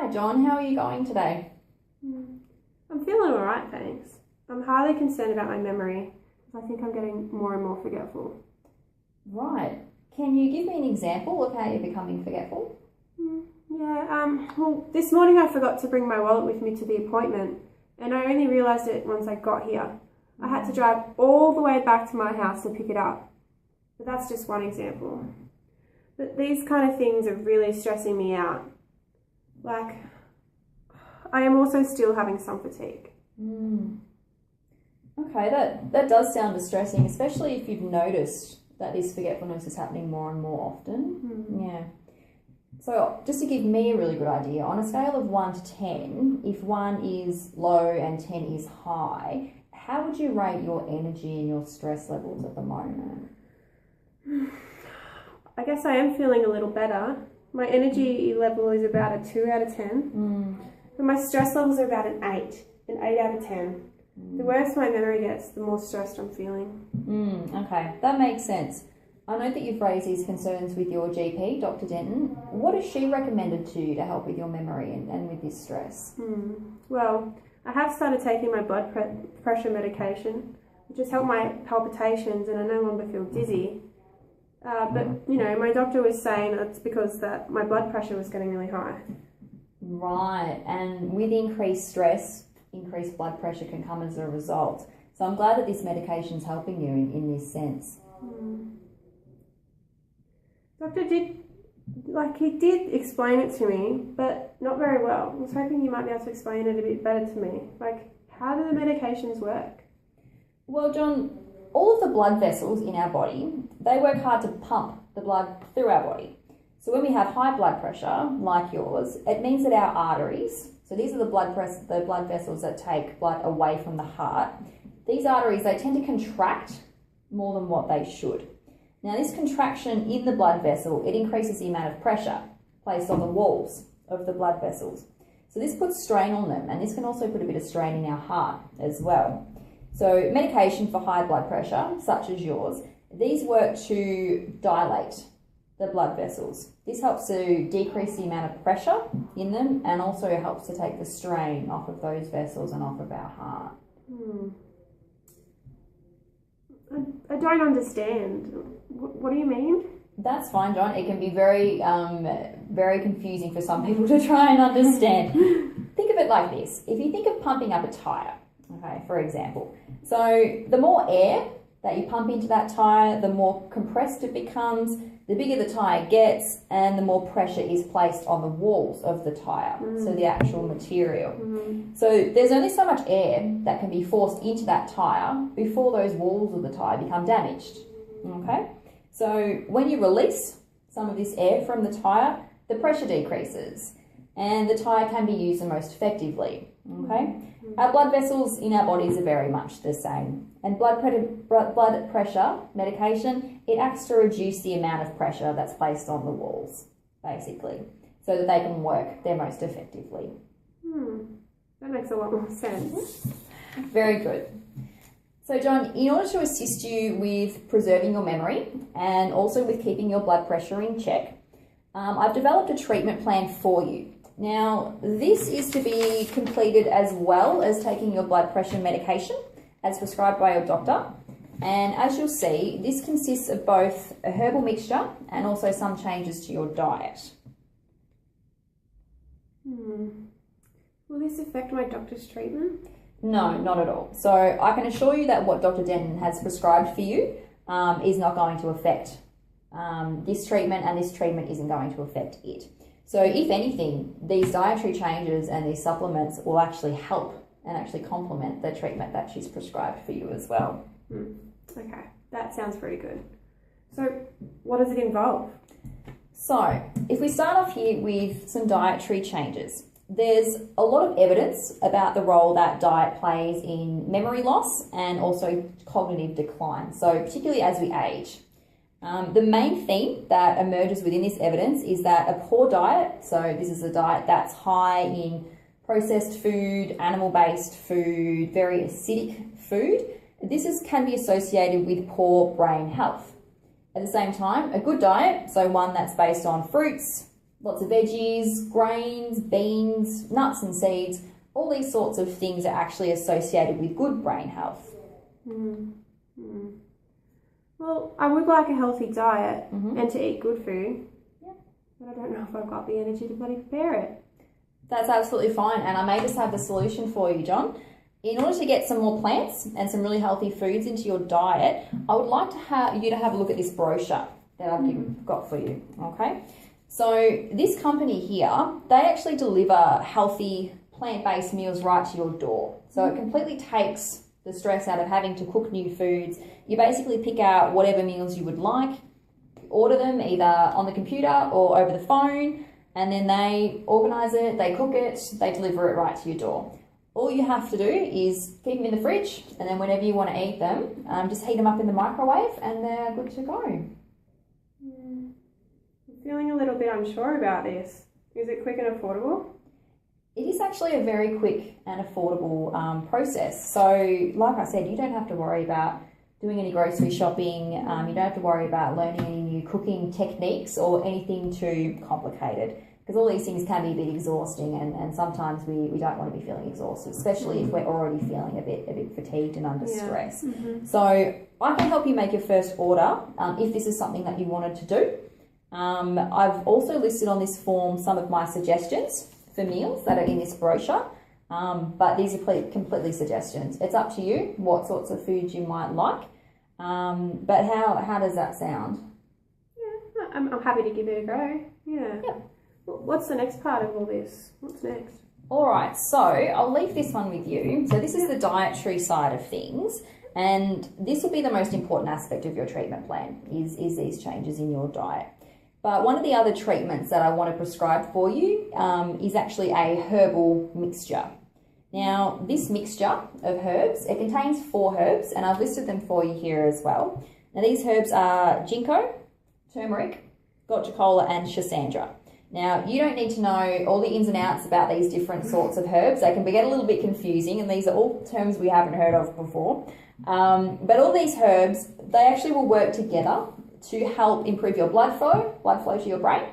Hi John, how are you going today? I'm feeling alright, thanks. I'm highly concerned about my memory. I think I'm getting more and more forgetful. Right. Can you give me an example of how you're becoming forgetful? Well, this morning I forgot to bring my wallet with me to the appointment, and I only realised it once I got here. I had to drive all the way back to my house to pick it up. But that's just one example. But these kind of things are really stressing me out. Like, I am also still having some fatigue. Okay, that does sound distressing, especially if you've noticed that this forgetfulness is happening more and more often. Yeah. So just to give me a really good idea, on a scale of 1 to 10, if 1 is low and 10 is high, how would you rate your energy and your stress levels at the moment? I guess I am feeling a little better. My energy level is about a 2 out of 10. And my stress levels are about an 8 out of 10. The worse my memory gets, the more stressed I'm feeling. Okay, that makes sense. I know that you've raised these concerns with your GP, Dr. Denton. What has she recommended to you to help with your memory and with this stress? Well, I have started taking my blood pressure medication, which has helped my palpitations, and I no longer feel dizzy. But, you know, my doctor was saying it's because that my blood pressure was getting really high. Right, and with increased stress, increased blood pressure can come as a result. So I'm glad that this medication is helping you in this sense. Doctor he did explain it to me, but not very well. I was hoping you might be able to explain it a bit better to me. Like, how do the medications work? Well, John, all of the blood vessels in our body, they work hard to pump the blood through our body. So when we have high blood pressure, like yours, it means that our arteries, so these are the blood vessels that take blood away from the heart, these arteries, they tend to contract more than what they should. Now this contraction in the blood vessel, it increases the amount of pressure placed on the walls of the blood vessels. So this puts strain on them, and this can also put a bit of strain in our heart as well. So medication for high blood pressure, such as yours, these work to dilate the blood vessels. This helps to decrease the amount of pressure in them and also helps to take the strain off of those vessels and off of our heart. I don't understand. What do you mean? That's fine, John. It can be very, very confusing for some people to try and understand. Think of it like this. If you think of pumping up a tyre, okay, for example. So the more air that you pump into that tyre, the more compressed it becomes, the bigger the tyre gets, and the more pressure is placed on the walls of the tyre, so the actual material. So there's only so much air that can be forced into that tyre before those walls of the tyre become damaged, okay? So when you release some of this air from the tyre, the pressure decreases and the tyre can be used the most effectively, okay? Our blood vessels in our bodies are very much the same, and blood pressure medication, it acts to reduce the amount of pressure that's placed on the walls, basically, so that they can work their most effectively. That makes a lot more sense. Very good. So John, in order to assist you with preserving your memory and also with keeping your blood pressure in check, I've developed a treatment plan for you. Now, this is to be completed as well as taking your blood pressure medication as prescribed by your doctor. And as you'll see, this consists of both a herbal mixture and also some changes to your diet. Will this affect my doctor's treatment? No, not at all. So I can assure you that what Dr. Denton has prescribed for you is not going to affect this treatment, and this treatment isn't going to affect it. So if anything, these dietary changes and these supplements will actually help and actually complement the treatment that she's prescribed for you as well. Okay, that sounds pretty good. So what does it involve? So if we start off here with some dietary changes, there's a lot of evidence about the role that diet plays in memory loss and also cognitive decline, so particularly as we age. The main theme that emerges within this evidence is that a poor diet, so this is a diet that's high in processed food, animal-based food, very acidic food, can be associated with poor brain health. At the same time, a good diet, so one that's based on fruits, lots of veggies, grains, beans, nuts and seeds. All these sorts of things are actually associated with good brain health. Well, I would like a healthy diet and to eat good food, Yeah. but I don't know if I've got the energy to bloody prepare it. That's absolutely fine, and I may just have the solution for you, John. In order to get some more plants and some really healthy foods into your diet, I would like to have you to have a look at this brochure that I've got for you, okay? So this company here, they actually deliver healthy plant-based meals right to your door. So it completely takes the stress out of having to cook new foods. You basically pick out whatever meals you would like, order them either on the computer or over the phone, and then they organise it, they cook it, they deliver it right to your door. All you have to do is keep them in the fridge, and then whenever you want to eat them, just heat them up in the microwave and they're good to go. I'm feeling a little bit unsure about this. Is it quick and affordable? It is actually a very quick and affordable process. So like I said, you don't have to worry about doing any grocery shopping. You don't have to worry about learning any new cooking techniques or anything too complicated, because all these things can be a bit exhausting, and sometimes we don't want to be feeling exhausted, especially if we're already feeling a bit fatigued and under stress. So I can help you make your first order if this is something that you wanted to do. I've also listed on this form some of my suggestions for meals that are in this brochure, but these are completely suggestions. It's up to you what sorts of foods you might like. But how does that sound? Yeah, I'm happy to give it a go. Yeah. Yep. What's the next part of all this? What's next? All right, so I'll leave this one with you. So this is the dietary side of things, and this will be the most important aspect of your treatment plan, is these changes in your diet. But one of the other treatments that I want to prescribe for you is actually a herbal mixture. Now, this mixture of herbs, it contains 4 herbs, and I've listed them for you here as well. Now, these herbs are ginkgo, turmeric, gotcha cola, and schisandra. Now, you don't need to know all the ins and outs about these different sorts of herbs. They can get a little bit confusing, and these are all terms we haven't heard of before. But all these herbs, they actually will work together to help improve your blood flow to your brain.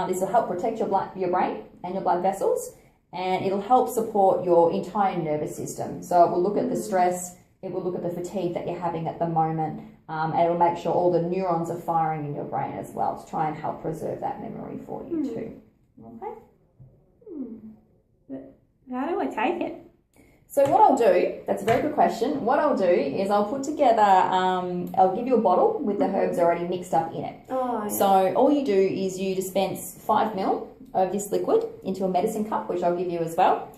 This will help protect your brain and your blood vessels, and it'll help support your entire nervous system. So it will look at the stress, it will look at the fatigue that you're having at the moment, and it'll make sure all the neurons are firing in your brain as well to try and help preserve that memory for you too. Okay? But how do I take it? So what I'll do, that's a very good question. What I'll do is I'll put together, I'll give you a bottle with the herbs already mixed up in it. Oh, yeah. So all you do is you dispense 5 ml of this liquid into a medicine cup, which I'll give you as well.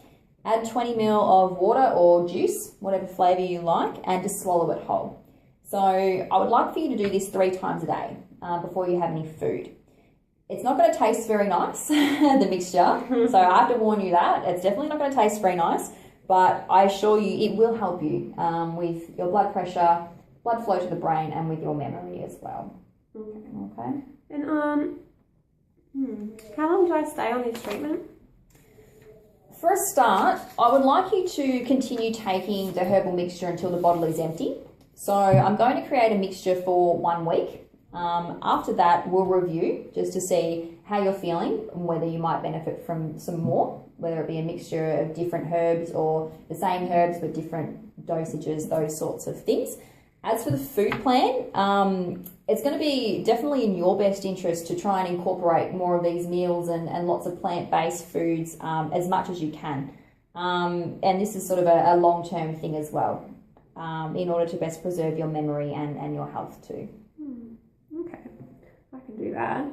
Add 20 ml of water or juice, whatever flavour you like, and just swallow it whole. So I would like for you to do this 3 times a day before you have any food. It's not going to taste very nice, the mixture. So I have to warn you that. It's definitely not going to taste very nice. But I assure you it will help you with your blood pressure, blood flow to the brain, and with your memory as well. Okay. And how long do I stay on this treatment? For a start, I would like you to continue taking the herbal mixture until the bottle is empty. So I'm going to create a mixture for 1 week. After that, we'll review just to see how you're feeling and whether you might benefit from some more, whether it be a mixture of different herbs or the same herbs with different dosages, those sorts of things. As for the food plan, it's going to be definitely in your best interest to try and incorporate more of these meals and lots of plant-based foods as much as you can. And this is sort of a long-term thing as well, in order to best preserve your memory and your health too. Okay, I can do that.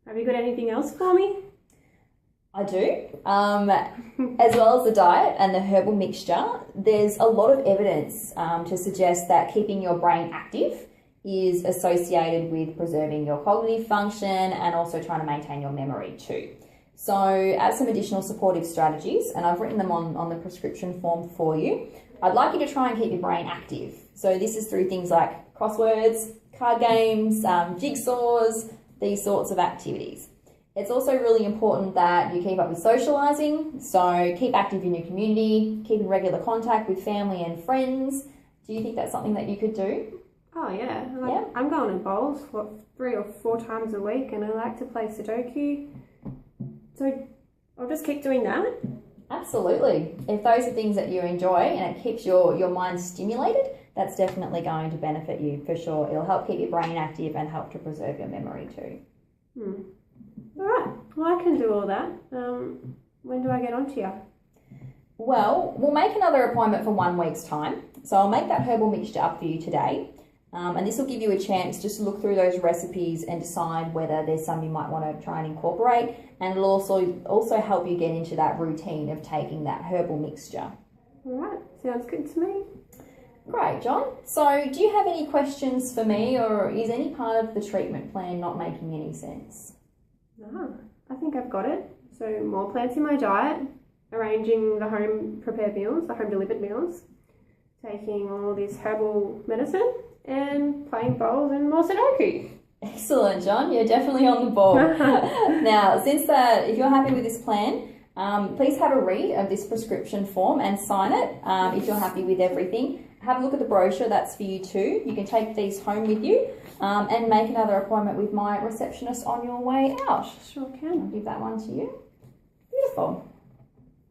Have you got anything else for me? I do. As well as the diet and the herbal mixture, there's a lot of evidence to suggest that keeping your brain active is associated with preserving your cognitive function and also trying to maintain your memory too. So as some additional supportive strategies, and I've written them on the prescription form for you, I'd like you to try and keep your brain active. So this is through things like crosswords, card games, jigsaws, these sorts of activities. It's also really important that you keep up with socialising, so keep active in your community, keep in regular contact with family and friends. Do you think that's something that you could do? Oh yeah, Yeah. I'm going to bowls 3 or 4 times a week, and I like to play Sudoku. So I'll just keep doing that. Absolutely. If those are things that you enjoy and it keeps your mind stimulated, that's definitely going to benefit you for sure. It'll help keep your brain active and help to preserve your memory too. All right. Well, I can do all that. When do I get on to you? Well, we'll make another appointment for 1 week's time. So I'll make that herbal mixture up for you today. And this will give you a chance just to look through those recipes and decide whether there's some you might want to try and incorporate. And it'll also help you get into that routine of taking that herbal mixture. All right. Sounds good to me. Great, John. So do you have any questions for me, or is any part of the treatment plan not making any sense? No, I think I've got it. So more plants in my diet, arranging the home prepared meals, the home delivered meals, taking all this herbal medicine, and playing bowls and more Sudoku. Excellent, John. You're definitely on the ball. Now, if you're happy with this plan, please have a read of this prescription form and sign it if you're happy with everything. Have a look at the brochure, that's for you too. You can take these home with you and make another appointment with my receptionist on your way out. Sure can. I'll give that one to you. Beautiful.